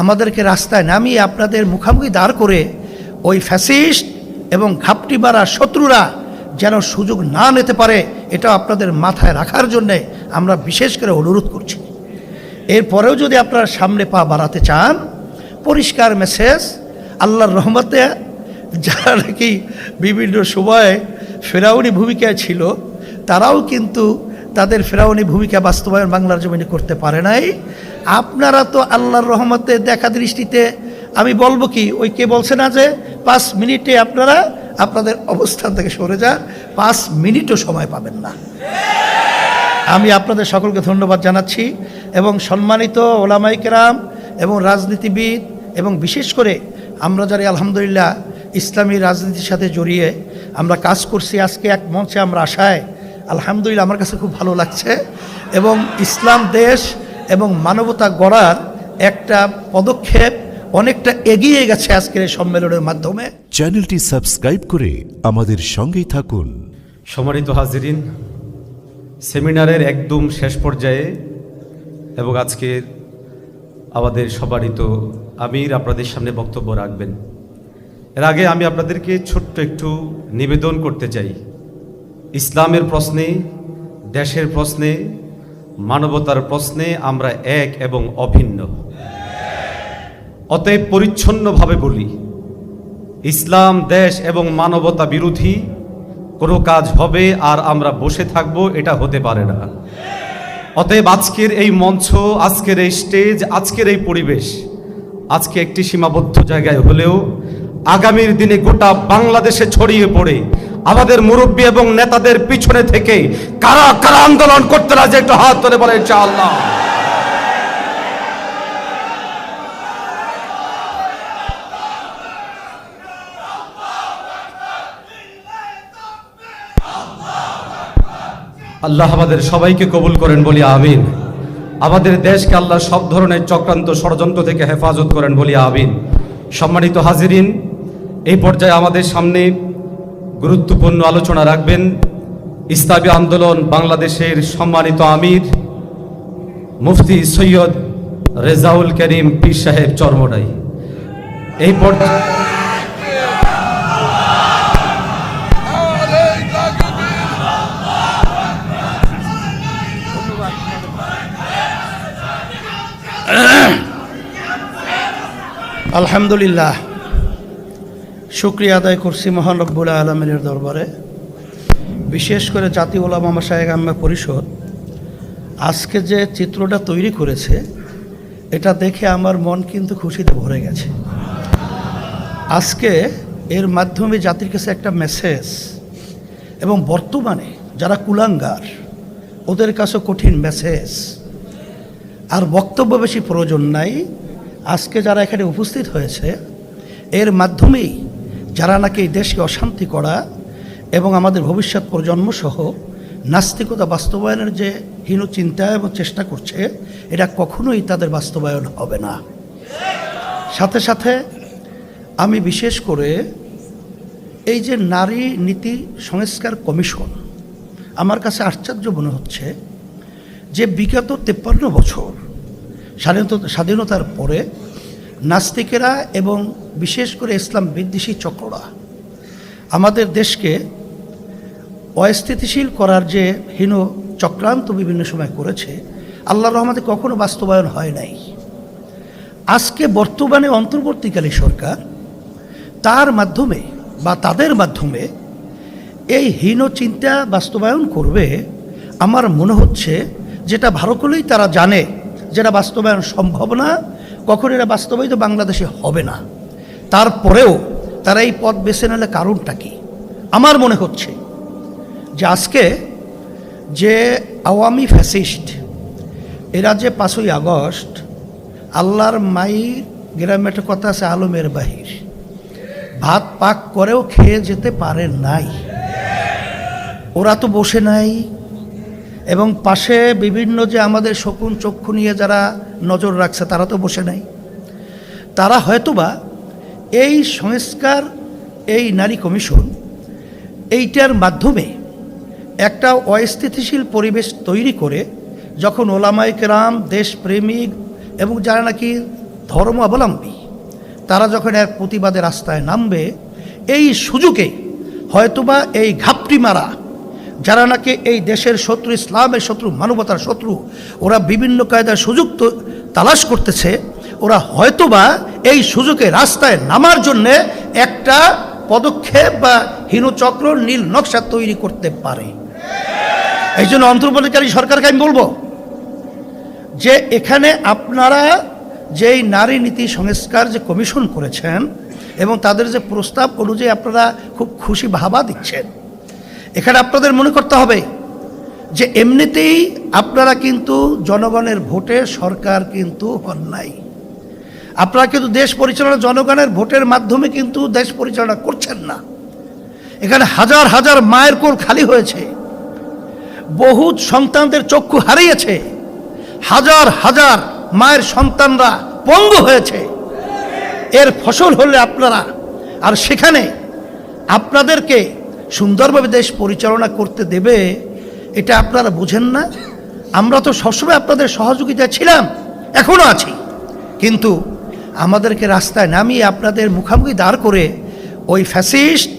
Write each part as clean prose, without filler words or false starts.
আমাদেরকে রাস্তায় নামিয়ে আপনাদের মুখামুখি দাঁড় করে ওই ফ্যাসিস্ট এবং ঘাপটি মারা শত্রুরা যেন সুযোগ না নিতে পারে, এটা আপনাদের মাথায় রাখার জন্যে আমরা বিশেষ করে অনুরোধ করছি। এরপরেও যদি আপনারা সামনে পা বাড়াতে চান, পরিষ্কার মেসেজ, আল্লাহর রহমতে যারা নাকি বিভিন্ন সময়ে ফেরাউনি ভূমিকায় ছিল, তারাও কিন্তু তাদের ফেরাউনি ভূমিকা বাস্তবায়ন বাংলার জমিনে করতে পারে নাই। আপনারা তো আল্লাহর রহমতে দেখা দৃষ্টিতে, আমি বলবো কি, ওই কে বলছে না যে 5 মিনিটে আপনারা আপনাদের অবস্থান থেকে সরে যান, 5 মিনিটও সময় পাবেন না। আমি আপনাদের সকলকে ধন্যবাদ জানাচ্ছি এবং সম্মানিত ওলামায়ে কেরাম এবং রাজনীতিবিদ এবং বিশেষ করে আমরা যারা আলহামদুলিল্লাহ ইসলামী রাজনীতির সাথে জড়িয়ে আমরা কাজ করছি, আজকে এক মঞ্চে আমরা আসায় আলহামদুলিল্লাহ আমার কাছে খুব ভালো লাগছে এবং ইসলাম দেশ এবং মানবতা গড়ার একটা পদক্ষেপ অনেকটা এগিয়ে গেছে আজকের এই সম্মেলনের মাধ্যমে। চ্যানেলটি সাবস্ক্রাইব করে আমাদের সঙ্গেই থাকুন। সম্মানিত হাজিরিন, সেমিনারের একদম শেষ পর্যায়ে এবং আজকের আমাদের সম্মানিত আমির আপনাদের সামনে বক্তব্য রাখবেন। এর আগে আমি আপনাদেরকে ছোট্ট একটু নিবেদন করতে চাই। ইসলামের প্রশ্নে, দেশের প্রশ্নে, মানবতার প্রশ্নে আমরা এক এবং অভিন্ন। অতএব পরিচ্ছন্নভাবে বলি, ইসলাম, দেশ এবং মানবতা বিরোধী কোনো কাজ হবে আর আমরা বসে থাকবো, এটা হতে পারে না। অতএব আজকের এই মঞ্চ, আজকের এই স্টেজ, আজকের এই পরিবেশ আজকে একটি সীমাবদ্ধ জায়গায় হলেও আগামীর দিনে গোটা বাংলাদেশে ছড়িয়ে পড়ে আমাদের মুরব্বী এবং নেতাদের পিছনে থেকে কারা কারা আন্দোলন করতে রাজি, একটু হাত তুলে বলে ইনশাআল্লাহ। আল্লাহ আমাদের সবাইকে কবুল করেন, বলি আমিন। আমাদের দেশকে আল্লাহ সব ধরনের চক্রান্ত ষড়যন্ত্র থেকে হেফাজত করেন, বলি আমিন। সম্মানিত হাজিরিন, এই পর্যায়ে আমাদের সামনে গুরুত্বপূর্ণ আলোচনা রাখবেন ইসলামী আন্দোলন বাংলাদেশের সম্মানিত আমির মুফতি সৈয়দ রেজাউল করিম পীর সাহেব চরমোনাই। এই পর্যায়ে আলহামদুলিল্লাহ, শুকরিয়া আদায় করছি মহান রব্বুল আলামিনের দরবারে। বিশেষ করে জাতীয় উলামা মাশায়েখ আম্মা পরিষদ আজকে যে চিত্রটা তৈরি করেছে, এটা দেখে আমার মন কিন্তু খুশিতে ভরে গেছে। আজকে এর মাধ্যমে জাতির কাছে একটা মেসেজ, এবং বর্তমানে যারা কুলাঙ্গার ওদের কাছে কঠিন মেসেজ। আর বক্তব্য বেশি প্রয়োজন নাই। আজকে যারা এখানে উপস্থিত হয়েছে, এর মাধ্যমেই যারা নাকি এই দেশকে অশান্তি করা এবং আমাদের ভবিষ্যৎ প্রজন্ম সহ নাস্তিকতা বাস্তবায়নের যে হীন চিন্তা এবং চেষ্টা করছে, এটা কখনোই তাদের বাস্তবায়ন হবে না। সাথে সাথে আমি বিশেষ করে এই যে নারী নীতি সংস্কার কমিশন, আমার কাছে আশ্চর্য মনে হচ্ছে যে বিগত 53 বছর স্বাধীনতার পরে নাস্তিকেরা এবং বিশেষ করে ইসলাম বিদ্বেষী চক্ররা আমাদের দেশকে অস্থিতিশীল করার যে হীন চক্রান্ত বিভিন্ন সময় করেছে, আল্লাহর রহমতে কখনো বাস্তবায়ন হয় নাই। আজকে বর্তমানে অন্তর্বর্তীকালী সরকার তার মাধ্যমে বা তাদের মাধ্যমে এই হীন চিন্তা বাস্তবায়ন করবে। আমার মনে হচ্ছে যেটা ভালো করেই তারা জানে যেটা বাস্তবায়ন সম্ভব না, কখন এটা বাস্তবায়িত বাংলাদেশে হবে না। তারপরেও তারা এই পথ বেছে নিলে কারণটা কি? আমার মনে হচ্ছে যে আজকে যে আওয়ামী ফ্যাসিস্ট এরা যে 5ই আগস্ট আল্লাহর মায়ের গ্রামে একটা কথা আছে, আলমের বাহির, ভাত পাক করেও খেয়ে যেতে পারে নাই। ওরা তো বসে নাই, এবং পাশে বিভিন্ন যে আমাদের শকুন চক্ষু নিয়ে যারা নজর রাখছে তারা তো বসে নাই। তারা হয়তোবা এই সংস্কার, এই নারী কমিশন, এইটার মাধ্যমে একটা অস্থিতিশীল পরিবেশ তৈরি করে যখন ওলামায়ে কেরাম, দেশপ্রেমিক এবং যারা নাকি ধর্মাবলম্বী তারা যখন এক প্রতিবাদের রাস্তায় নামবে, এই সুযোগে হয়তোবা এই ঘাপটি মারা যারা নাকি এই দেশের শত্রু, ইসলামের শত্রু, মানবতার শত্রু, ওরা বিভিন্ন কায়দার সুযোগ তালাশ করতেছে, ওরা হয়তোবা এই সুযোগে রাস্তায় নামার জন্যে একটা পদক্ষেপ বা হীনচক্র, নীল নকশা তৈরি করতে পারে। এই জন্য অন্তর্বর্তীকালীন সরকারকে আমি বলবো যে এখানে আপনারা যেই নারী নীতি সংস্কার যে কমিশন করেছেন এবং তাদের যে প্রস্তাব অনুযায়ী আপনারা খুব খুশি ভাবা দিচ্ছেন, এখানে আপনাদের মনে করতে হবে যে এমনিতেই আপনারা কিন্তু জনগণের ভোটে সরকার কিন্তু হন নাই। আপনারা কিন্তু দেশ পরিচালনা জনগণের ভোটের মাধ্যমে কিন্তু দেশ পরিচালনা করছেন না। এখানে হাজার হাজার মায়ের কোল খালি হয়েছে, বহু সন্তানদের চক্ষু হারিয়েছে, হাজার হাজার মায়ের সন্তানরা পঙ্গু হয়েছে। এর ফসল হলে আপনারা, আর সেখানে আপনাদেরকে সুন্দরভাবে দেশ পরিচালনা করতে দেবে, এটা আপনারা বুঝেন না। আমরা তো সবসময় আপনাদের সহযোগিতা ছিলাম, এখনও আছি, কিন্তু আমাদেরকে রাস্তায় নামিয়ে আপনাদের মুখামুখি দাঁড় করে ওই ফ্যাসিস্ট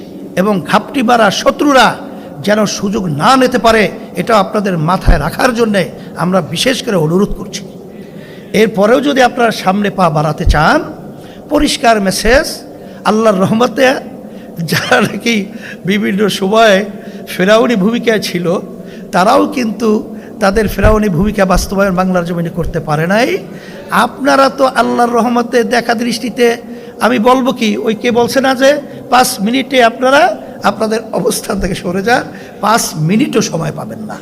এবং ঘাপটি মারা শত্রুরা যেন সুযোগ না নিতে পারে, এটা আপনাদের মাথায় রাখার জন্যে আমরা বিশেষ করে অনুরোধ করছি। এরপরেও যদি আপনারা সামনে পা বাড়াতে চান, পরিষ্কার মেসেজ, আল্লাহর রহমতে যারা নাকি বিভিন্ন সময়ে ফেরাউনি ভূমিকায় ছিল, তারাও কিন্তু তাদের ফেরাউনি ভূমিকা বাস্তবায়ন বাংলার জমিনে করতে পারে নাই। আপনারা তো আল্লাহর রহমতে দেখা দৃষ্টিতে, আমি বলবো কি, ওই কে বলছে না যে 5 মিনিটে আপনারা আপনাদের অবস্থান থেকে সরে যান, 5 মিনিটও সময় পাবেন না।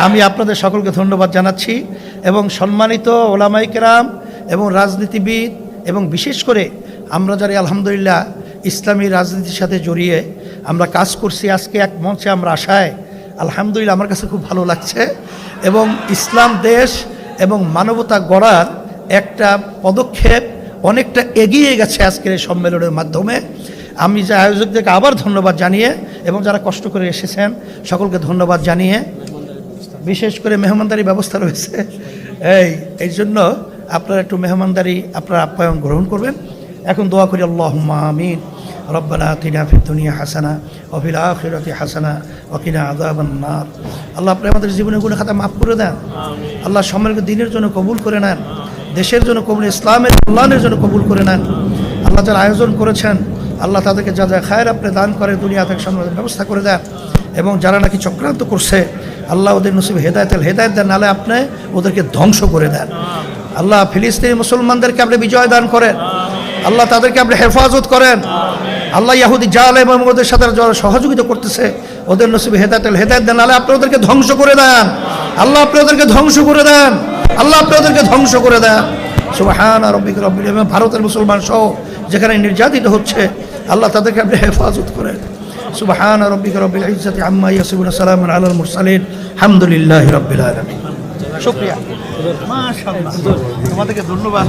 আমি আপনাদের সকলকে ধন্যবাদ জানাচ্ছি এবং সম্মানিত ওলামায়ে কেরাম এবং রাজনীতিবিদ এবং বিশেষ করে আমরা যারা আলহামদুলিল্লাহ ইসলামী রাজনীতির সাথে জড়িয়ে আমরা কাজ করছি, আজকে এক মঞ্চে আমরা আসায় আলহামদুলিল্লাহ আমার কাছে খুব ভালো লাগছে এবং ইসলাম দেশ এবং মানবতা গড়ার একটা পদক্ষেপ অনেকটা এগিয়ে গেছে আজকের এই সম্মেলনের মাধ্যমে। আমি যে আয়োজকদেরকে আবার ধন্যবাদ জানিয়ে এবং যারা কষ্ট করে এসেছেন সকলকে ধন্যবাদ জানিয়ে, বিশেষ করে মেহমানদারি ব্যবস্থা রয়েছে, এই জন্য আপনারা একটু মেহমানদারি আপনারা আপ্যায়ন গ্রহণ করবেন। এখন দোয়া করি, আল্লাহুম্মা আমিন। রব্বানা আতিনা ফিদ দুনিয়া হাসানা ওয়া ফিল আখিরাতি হাসানা ওয়া কিনা আযাবান নার। আল্লাহ আপনি আমাদের জীবনের গুনাহ খাতা মাফ করে দেন। আল্লাহ সম্মানিত দিনের জন্য কবুল করে নেন, দেশের জন্য কবুল, ইসলামের কল্যাণের জন্য কবুল করে নেন। আল্লাহ যারা আয়োজন করেছেন আল্লাহ তাদেরকে যা যা খায়ের আপনি দান করে দুনিয়া থেকে সম্মানের ব্যবস্থা করে দেন এবং যারা নাকি চক্রান্ত করছে আল্লাহ ওদের নসিবে হেদায়েত দেন, নাহলে আপনি ওদেরকে ধ্বংস করে দেন। আল্লাহ ফিলিস্তিনি মুসলমানদেরকে আপনি বিজয় দান করেন, আল্লাহ তাদেরকে আপনি হেফাজত করেন। আল্লাহ ইহুদি জালেম এবং ওদের সাথে যারা সহযোগিতা করতেছে ওদের নসিবে হেদায়েত দেন, নাহলে আপনি ওদেরকে ধ্বংস করে দেন। আল্লাহ আপনি ওদেরকে ধ্বংস করে দেন, আল্লাহ আপনি ওদেরকে ধ্বংস করে দেন। সুবহান রাব্বিকা রাব্বিল ইজ্জাতি, ভারতের মুসলমান সহ যেখানে নির্যাতিত হচ্ছে আল্লাহ তাদেরকে আপনি হেফাজত করেন। সুবহান রাব্বিকা রাব্বিল ইজ্জাতি আম্মা ইয়াসিফুন, সালামুন আলাল মুরসালিন, আলহামদুলিল্লাহি রাব্বিল আলামিন। শুকরিয়া, মাশাআল্লাহ, তোমাদেরকে ধন্যবাদ।